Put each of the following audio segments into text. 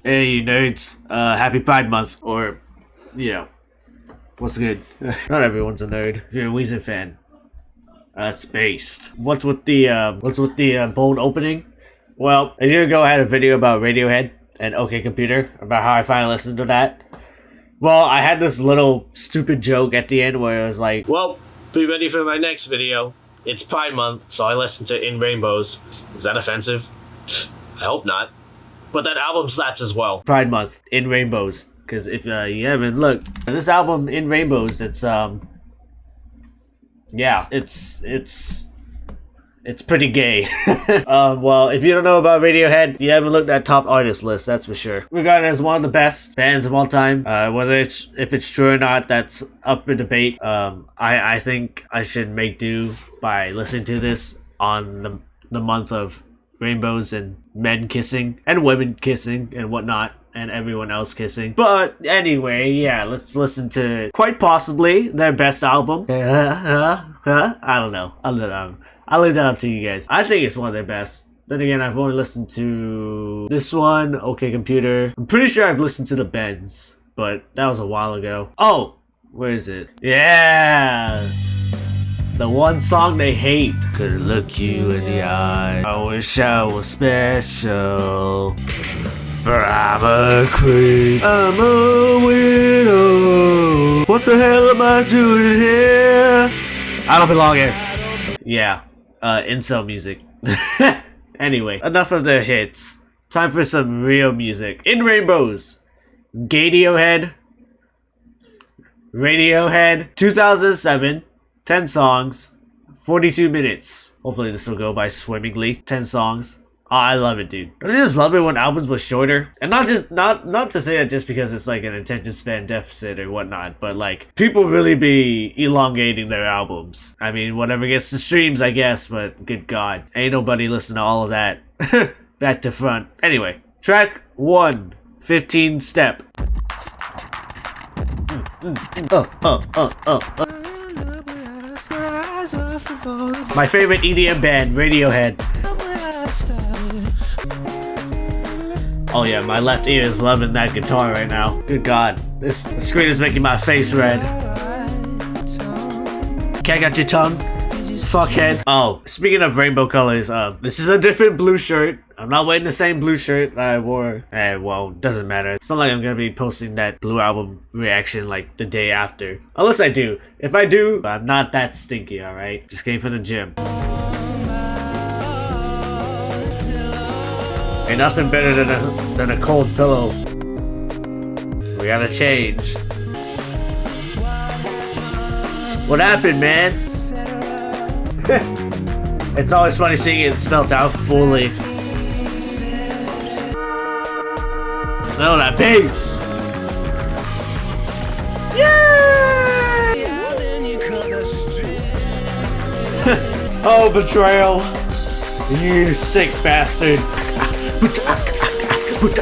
Hey, you nerds. Happy Pride Month. Or, you know, what's good? Not everyone's a nerd. If you're a Weezer fan, that's based. What's with the bold opening? Well, a year ago I had a video about Radiohead and OK Computer, about how I finally listened to that. Well, I had this little stupid joke at the end where it was like, well, be ready for my next video. It's Pride Month, so I listened to Inrainbows. Is that offensive? I hope not. But that album slaps as well. Pride Month, Inrainbows. Because if you haven't looked, this album, Inrainbows, it's yeah, it's pretty gay. Well, if you don't know about Radiohead, you haven't looked at top artist list, that's for sure. Regarded as one of the best bands of all time. Whether if it's true or not, that's up for debate. I think I should make do by listening to this on the month of rainbows and men kissing and women kissing and whatnot and everyone else kissing. But anyway, yeah, let's listen to quite possibly their best album. I don't know. I'll leave that up to you guys. I think it's one of their best. Then again, I've only listened to this one, OK Computer. I'm pretty sure I've listened to the Bends, but that was a while ago. Oh, where is it? Yeah! The one song they hate. Could look you in the eye. I wish I was special, but I'm a creep. I'm a widow. What the hell am I doing here? I don't belong here. Yeah, incel music. Anyway, enough of the hits. Time for some real music. Inrainbows. Radiohead. 2007. 10 songs, 42 minutes. Hopefully this will go by swimmingly. 10 songs. Oh, I love it, dude. Don't you just love it when albums were shorter? And not to say that just because it's like an attention span deficit or whatnot, but like people really be elongating their albums. I mean, whatever gets the streams, I guess, but good God, ain't nobody listening to all of that. Back to front. Anyway, track 1, 15 step. My favorite EDM band, Radiohead. Oh yeah, my left ear is loving that guitar right now. Good God, the screen is making my face red. Can't got your tongue? Fuckhead. Oh, speaking of rainbow colors, this is a different blue shirt. I'm not wearing the same blue shirt I wore. Well, doesn't matter. It's not like I'm gonna be posting that blue album reaction like the day after. Unless I do. If I do, I'm not that stinky, alright? Just came from the gym. Ain't nothing better than a cold pillow. We gotta change. What happened, man? It's always funny seeing it spelled out fully. No, that bass! Yay! Oh, betrayal! You sick bastard!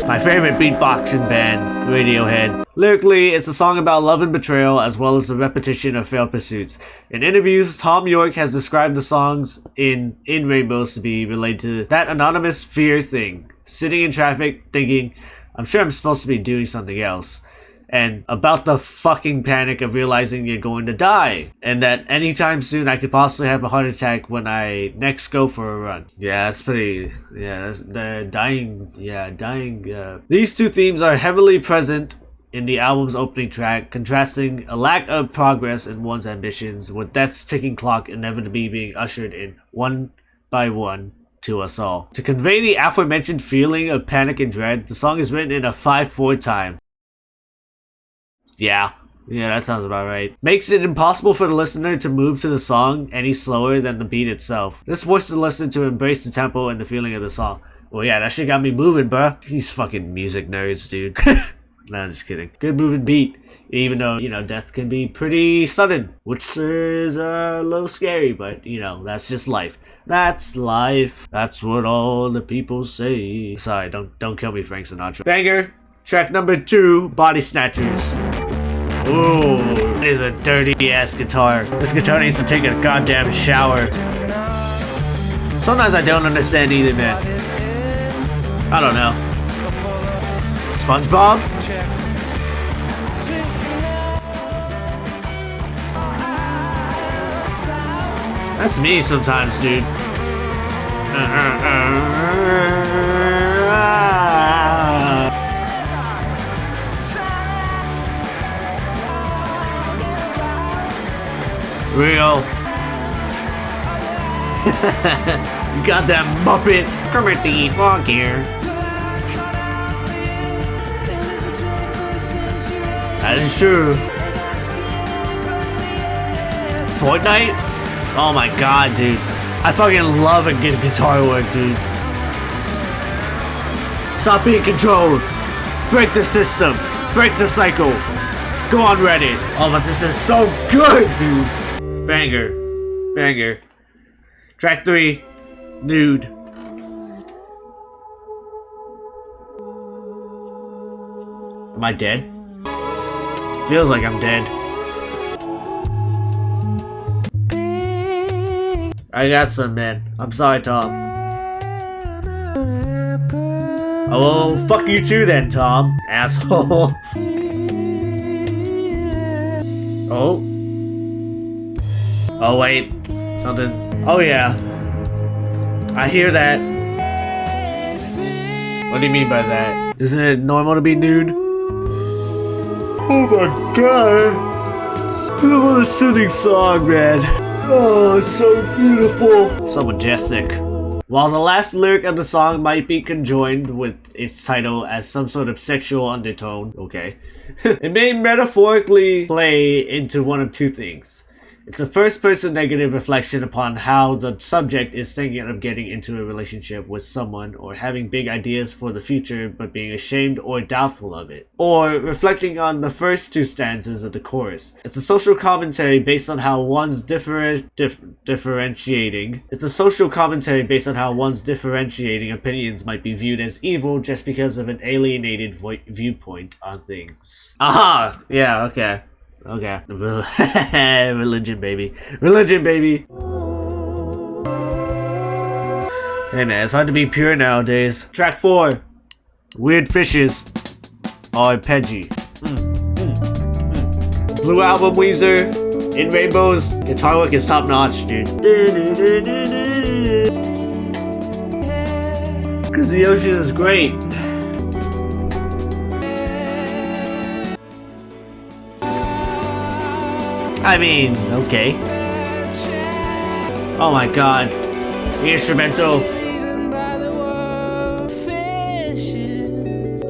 My favorite beatboxing band, Radiohead. Lyrically, it's a song about love and betrayal, as well as the repetition of failed pursuits. In interviews, Thomyorke has described the songs in Rainbows to be related to that anonymous fear thing. Sitting in traffic, thinking, I'm sure I'm supposed to be doing something else. And about the fucking panic of realizing you're going to die. And that anytime soon I could possibly have a heart attack when I next go for a run. Yeah, that's pretty... Yeah, they're dying... Yeah, dying... These two themes are heavily present in the album's opening track, contrasting a lack of progress in one's ambitions with death's ticking clock inevitably being ushered in one by one to us all. To convey the aforementioned feeling of panic and dread, the song is written in a 5/4 time. Yeah, that sounds about right. Makes it impossible for the listener to move to the song any slower than the beat itself. This forces the listener to embrace the tempo and the feeling of the song. Well, yeah, that shit got me moving, bruh. These fucking music nerds, dude. Nah, I'm just kidding. Good moving beat. Even though, death can be pretty sudden, which is a little scary, but, that's just life. That's life. That's what all the people say. Sorry, don't kill me, Frank Sinatra. Banger, track number 2, Bodysnatchers. Ooh, it is a dirty ass guitar. This guitar needs to take a goddamn shower. Sometimes I don't understand either, man. I don't know. SpongeBob? That's me sometimes, dude. Real. You got that Muppet. Come at the fuck here. That is true. Fortnite? Oh my god, dude. I fucking love a good guitar work, dude. Stop being controlled. Break the system. Break the cycle. Go on Reddit. Oh, but this is so good, dude. Banger. Banger. Track 3. Nude. Am I dead? Feels like I'm dead. I got some, man. I'm sorry, Tom. Oh, well, fuck you too then, Tom. Asshole. Oh. Oh, wait. Something. Oh, yeah. I hear that. What do you mean by that? Isn't it normal to be nude? Oh my god. What a soothing song, man. Oh, it's so beautiful. So majestic. While the last lyric of the song might be conjoined with its title as some sort of sexual undertone, okay, it may metaphorically play into one of two things. It's a first-person negative reflection upon how the subject is thinking of getting into a relationship with someone or having big ideas for the future but being ashamed or doubtful of it. Or reflecting on the first two stanzas of the chorus. It's a social commentary based on how one's differentiating opinions might be viewed as evil just because of an alienated viewpoint on things. Aha! Yeah, okay. Okay. Religion, baby. Religion, baby. Hey man, it's hard to be pure nowadays. Track 4. Weird Fishes. Arpeggi. Blue Album Weezer. Inrainbows. Guitar work is top notch, dude. Cause the ocean is great. I mean, okay. Oh my god. The instrumental.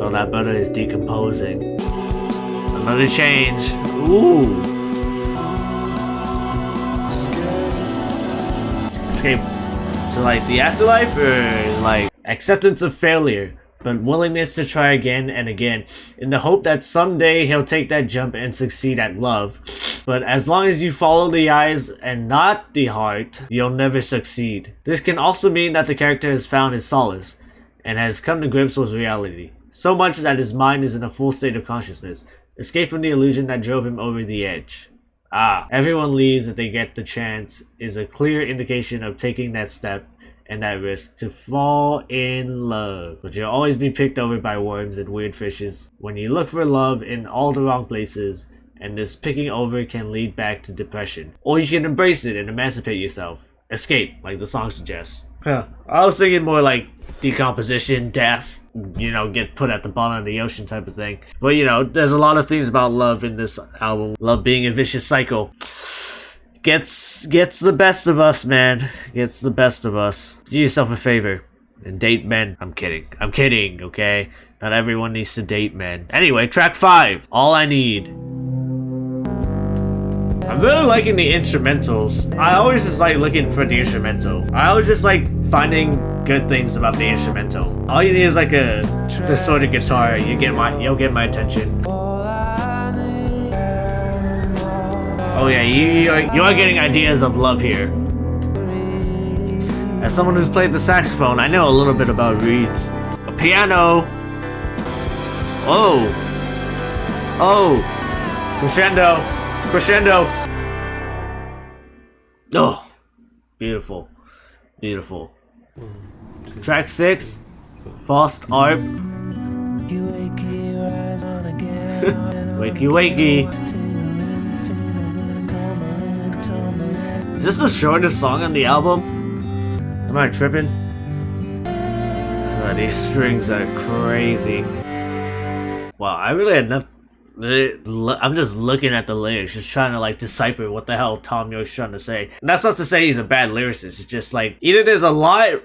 Oh, that butter is decomposing. Another change. Ooh. Escape to like the afterlife or like acceptance of failure, but willingness to try again and again in the hope that someday he'll take that jump and succeed at love. But as long as you follow the eyes and not the heart, you'll never succeed. This can also mean that the character has found his solace and has come to grips with reality, so much that his mind is in a full state of consciousness, escape from the illusion that drove him over the edge. Ah, everyone leaves if they get the chance is a clear indication of taking that step and that risk to fall in love. But you'll always be picked over by worms and weird fishes when you look for love in all the wrong places, and this picking over can lead back to depression. Or you can embrace it and emancipate yourself. Escape, like the song suggests. I was thinking more like decomposition, death, you know, get put at the bottom of the ocean type of thing. But you know, there's a lot of things about love in this album. Love being a vicious cycle. Gets the best of us, man. Gets the best of us. Do yourself a favor and date men. I'm kidding, okay? Not everyone needs to date men. Anyway, track 5. All I Need. I'm really liking the instrumentals. I always just like looking for the instrumental. I always just like finding good things about the instrumental. All you need is like a distorted guitar. You'll get my attention. Oh yeah, you are getting ideas of love here. As someone who's played the saxophone, I know a little bit about reeds. A piano. Oh. Crescendo. Oh. Beautiful. Track 6. Faust Arp. Wakey wakey. Is this the shortest song on the album? Am I tripping? These strings are crazy. Wow, I really had nothing. I'm just looking at the lyrics, just trying to like decipher what the hell Thomyorke's trying to say. And that's not to say he's a bad lyricist. It's just like either there's a lot,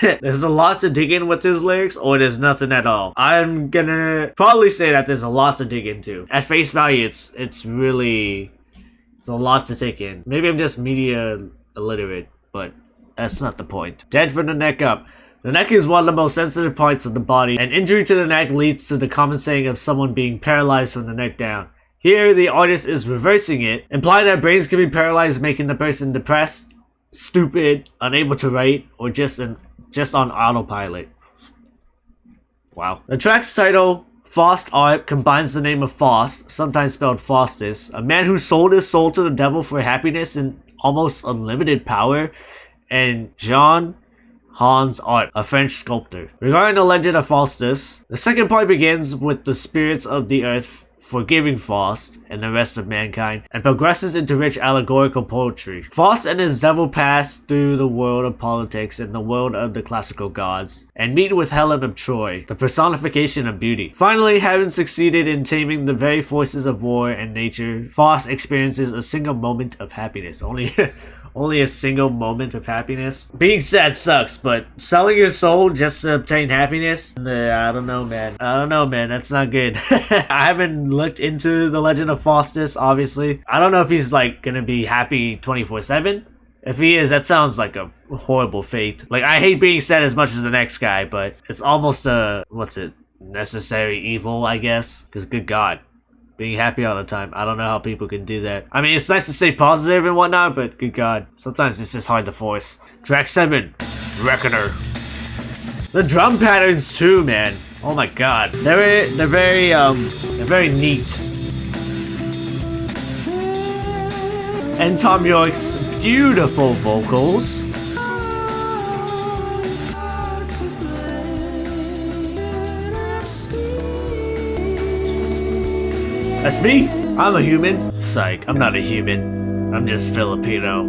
there's a lot to dig in with his lyrics, or there's nothing at all. I'm gonna probably say that there's a lot to dig into. At face value, it's a lot to take in. Maybe I'm just media illiterate, but that's not the point. Dead from the neck up. The neck is one of the most sensitive parts of the body, and injury to the neck leads to the common saying of someone being paralyzed from the neck down. Here, the artist is reversing it, implying that brains can be paralyzed, making the person depressed, stupid, unable to write, or just on autopilot. Wow. The track's title, Faust Art, combines the name of Faust, sometimes spelled Faustus, a man who sold his soul to the devil for happiness and almost unlimited power, and Jean Hans Art, a French sculptor. Regarding the legend of Faustus, the second part begins with the spirits of the earth forgiving Faust and the rest of mankind, and progresses into rich allegorical poetry. Faust and his devil pass through the world of politics and the world of the classical gods, and meet with Helen of Troy, the personification of beauty. Finally, having succeeded in taming the very forces of war and nature, Faust experiences a single moment of happiness. Only a single moment of happiness. Being sad sucks, but selling your soul just to obtain happiness? I don't know, man. That's not good. I haven't looked into the legend of Faustus, obviously. I don't know if he's like gonna be happy 24/7. If he is, that sounds like a horrible fate. Like, I hate being sad as much as the next guy, but it's almost a, necessary evil, I guess? Because good God. Being happy all the time. I don't know how people can do that. I mean, it's nice to stay positive and whatnot, but good God. Sometimes it's just hard to force. Track 7. Reckoner. The drum patterns too, man. Oh my God. They're very neat. And Thomyorke's beautiful vocals. That's me? I'm a human. Psych, I'm not a human. I'm just Filipino.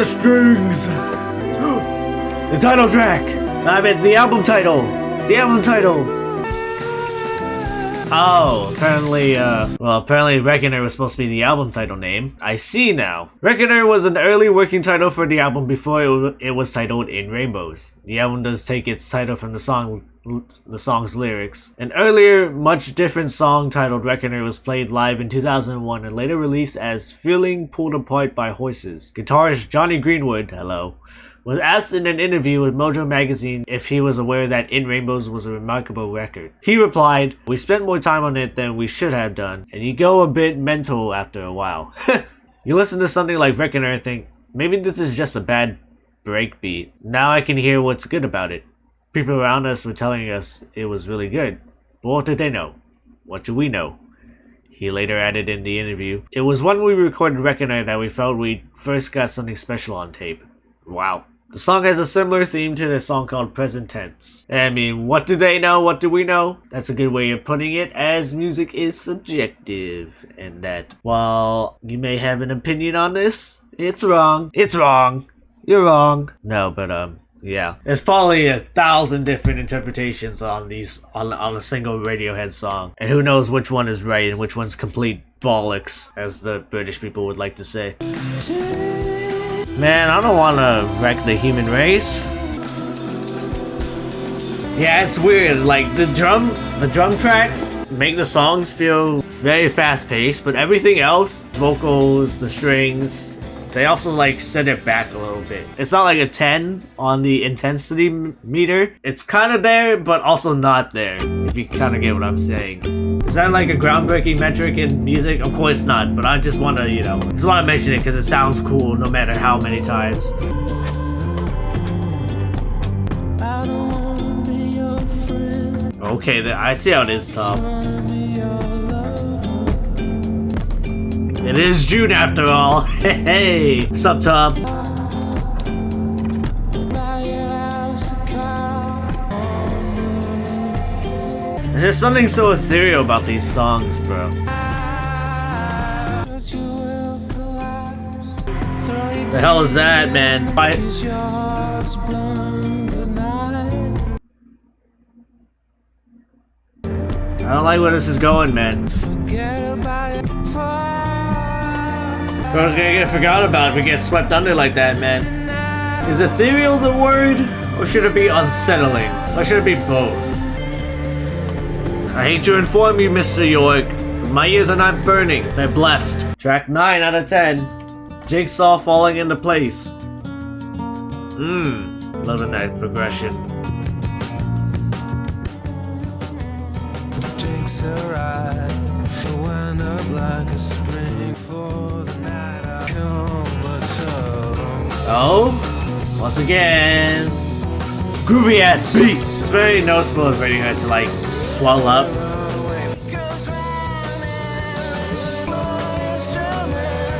Strings! The title track! I mean, the album title! The album title! Oh, apparently Reckoner was supposed to be the album title name. I see now. Reckoner was an early working title for the album before it was titled In Rainbows. The album does take its title from the song's lyrics. An earlier, much different song titled Reckoner was played live in 2001 and later released as Feeling Pulled Apart by Horses. Guitarist Johnny Greenwood, hello, was asked in an interview with Mojo magazine if he was aware that In Rainbows was a remarkable record. He replied, "We spent more time on it than we should have done, and you go a bit mental after a while." You listen to something like Reckoner and think, maybe this is just a bad breakbeat. Now I can hear what's good about it. People around us were telling us it was really good. But what did they know? What do we know? He later added in the interview, "It was when we recorded Reckoner that we felt we first got something special on tape." Wow. The song has a similar theme to the song called Present Tense. I mean, what do they know? What do we know? That's a good way of putting it, as music is subjective. And that, while you may have an opinion on this, it's wrong. It's wrong. You're wrong. No, but yeah. There's probably 1,000 different interpretations on a single Radiohead song. And who knows which one is right and which one's complete bollocks, as the British people would like to say. Man, I don't want to wreck the human race. Yeah, it's weird. Like the drum tracks make the songs feel very fast-paced, but everything else, vocals, the strings, they also like set it back a little bit. It's not like a 10 on the intensity meter. It's kind of there, but also not there, if you kind of get what I'm saying. Is that like a groundbreaking metric in music? Of course not, but I just want to, mention it because it sounds cool no matter how many times. Okay, I see how it is, Tom. It is June after all. Hey, sup, Tom? There's just something so ethereal about these songs, bro. The hell is that, man? I don't like where this is going, man. Bro's gonna get forgot about if we get swept under like that, man. Is ethereal the word? Or should it be unsettling? Or should it be both? I hate to inform you, Mr. York, but my ears are not burning. They're blessed. Track 9 out of 10. Jigsaw falling into place. Loving that progression. Oh, once again, groovy ass beat. It's very noticeable of Radiohead to like swell up.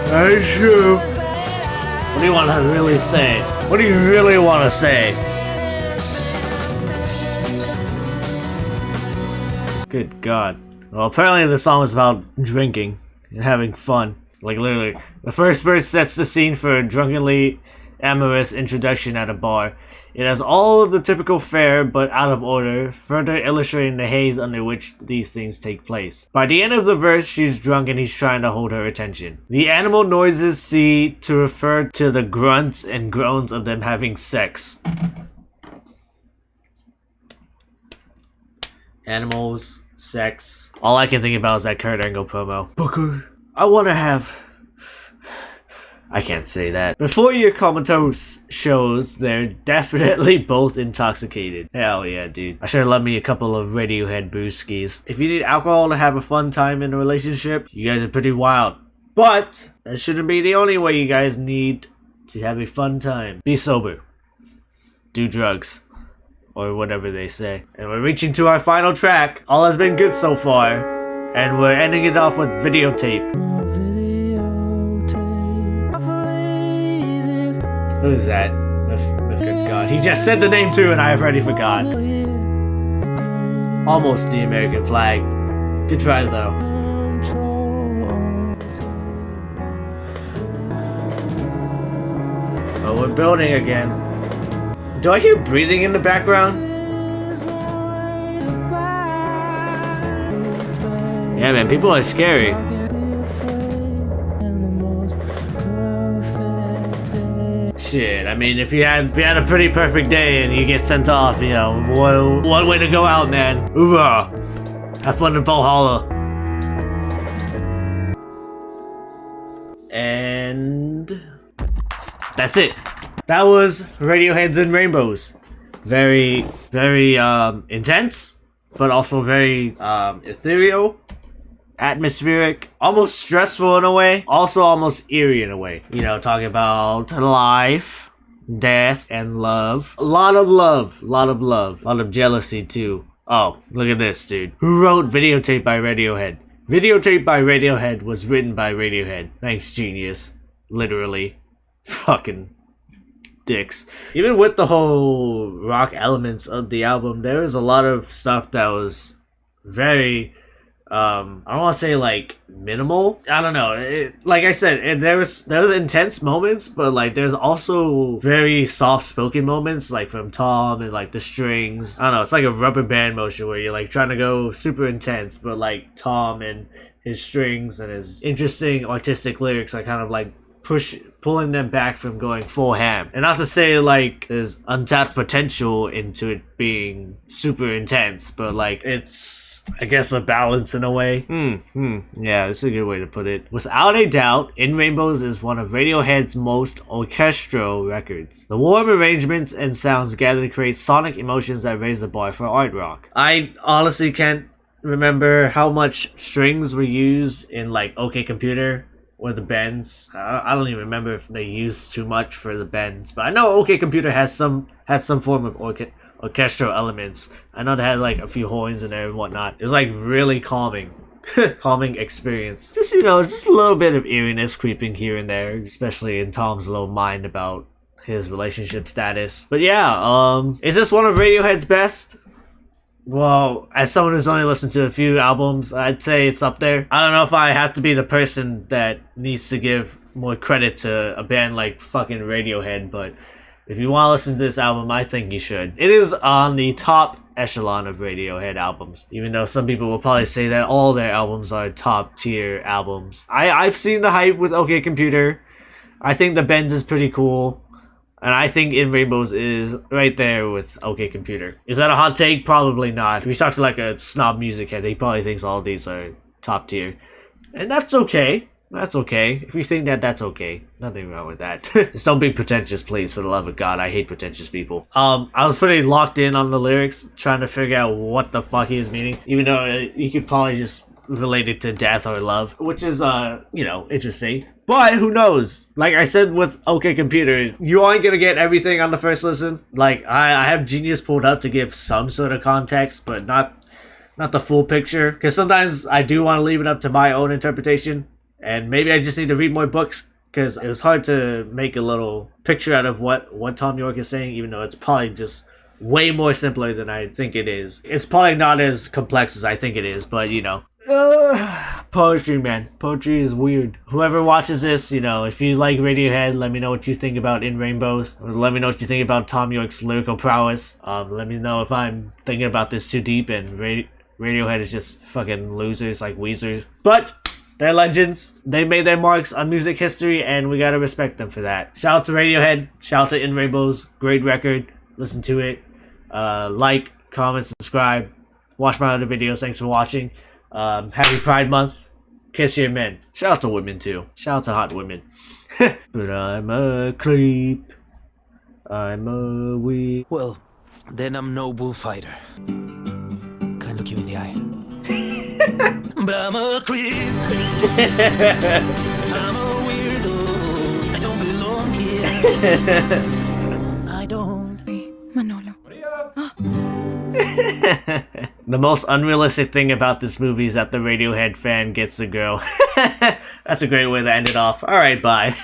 That's true. What do you want to really say? What do you really want to say? Good God. Well, apparently the song is about drinking and having fun. Like literally, the first verse sets the scene for a drunkenly amorous introduction at a bar. It has all of the typical fare, but out of order, further illustrating the haze under which these things take place. By the end of the verse, she's drunk and he's trying to hold her attention. The animal noises seem to refer to the grunts and groans of them having sex. Animals, sex. All I can think about is that Kurt Angle promo. Booker, I wanna have... I can't say that. Before your comatose shows, they're definitely both intoxicated. Hell yeah, dude. I should have left me a couple of Radiohead brewskis. If you need alcohol to have a fun time in a relationship, you guys are pretty wild. But that shouldn't be the only way you guys need to have a fun time. Be sober. Do drugs. Or whatever they say. And we're reaching to our final track. All has been good so far. And we're ending it off with Videotape. Who is that? Good God. He just said the name too and I have already forgot. Almost the American flag. Good try though. Oh, we're building again. Do I hear breathing in the background? Yeah man, people are scary. Shit, I mean, if you had a pretty perfect day and you get sent off, you know, one way to go out, man. Hoorah! Have fun in Valhalla. And that's it. That was Radiohead's Inrainbows. Very, very intense, but also very ethereal. Atmospheric, almost stressful in a way, also almost eerie in a way. You know, talking about life, death, and love. A lot of love, a lot of jealousy too. Oh, look at this, dude. Who wrote Videotape by Radiohead? Videotape by Radiohead was written by Radiohead. Thanks, genius. Literally. Fucking dicks. Even with the whole rock elements of the album, there was a lot of stuff that was very... I don't want to say like minimal. I don't know. Like I said, there was intense moments, but like there's also very soft-spoken moments, like from Tom and like the strings. I don't know. It's like a rubber band motion where you're like trying to go super intense, but like Tom and his strings and his interesting artistic lyrics are kind of like pulling them back from going full ham. And not to say like there's untapped potential into it being super intense, but like it's, I guess, a balance in a way. Yeah, that's a good way to put it. Without a doubt, Inrainbows is one of Radiohead's most orchestral records. The warm arrangements and sounds gather to create sonic emotions that raise the bar for art rock. I honestly can't remember how much strings were used in like OK Computer or the bends. I don't even remember if they used too much for the bends, but I know OK Computer has some form of orchestral elements. I know they had like a few horns in there and whatnot. It was like really calming. Calming experience. Just, you know, just a little bit of eeriness creeping here and there, especially in Tom's little mind about his relationship status. But yeah, is this one of Radiohead's best? Well, as someone who's only listened to a few albums, I'd say it's up there. I don't know if I have to be the person that needs to give more credit to a band like fucking Radiohead, but if you want to listen to this album, I think you should. It is on the top echelon of Radiohead albums, even though some people will probably say that all their albums are top tier albums. I've seen the hype with OK Computer. I think The Bends is pretty cool. And I think In Rainbows is right there with OK Computer. Is that a hot take? Probably not. If you talk to like a snob music head, he probably thinks all of these are top tier. And that's okay. That's okay. If you think that, that's okay. Nothing wrong with that. Just don't be pretentious, please, for the love of God. I hate pretentious people. I was pretty locked in on the lyrics, trying to figure out what the fuck he is meaning. Even though you could probably just relate it to death or love, which is, interesting. But who knows? Like I said with OK Computer, you aren't gonna get everything on the first listen. Like, I have Genius pulled up to give some sort of context, but not the full picture. Because sometimes I do want to leave it up to my own interpretation. And maybe I just need to read more books, because it was hard to make a little picture out of what Thomyorke is saying, even though it's probably just way more simpler than I think it is. It's probably not as complex as I think it is, but you know. Poetry, man. Poetry is weird. Whoever watches this, you know, if you like Radiohead, let me know what you think about In Rainbows. Or let me know what you think about Thomyorke's lyrical prowess. Let me know if I'm thinking about this too deep and Radiohead is just fucking losers like Weezer. But they're legends. They made their marks on music history, and we gotta respect them for that. Shout out to Radiohead. Shout out to In Rainbows. Great record. Listen to it. Like, comment, subscribe. Watch my other videos. Thanks for watching. Happy Pride Month. Kiss your men. Shout out to women too. Shout out to hot women. But I'm a creep. I'm a weak. Well, then I'm no bullfighter. Can I look you in the eye? But I'm a creep. I'm a weirdo. I don't belong here. I don't. Manolo. The most unrealistic thing about this movie is that the Radiohead fan gets the girl. That's a great way to end it off. Alright, bye.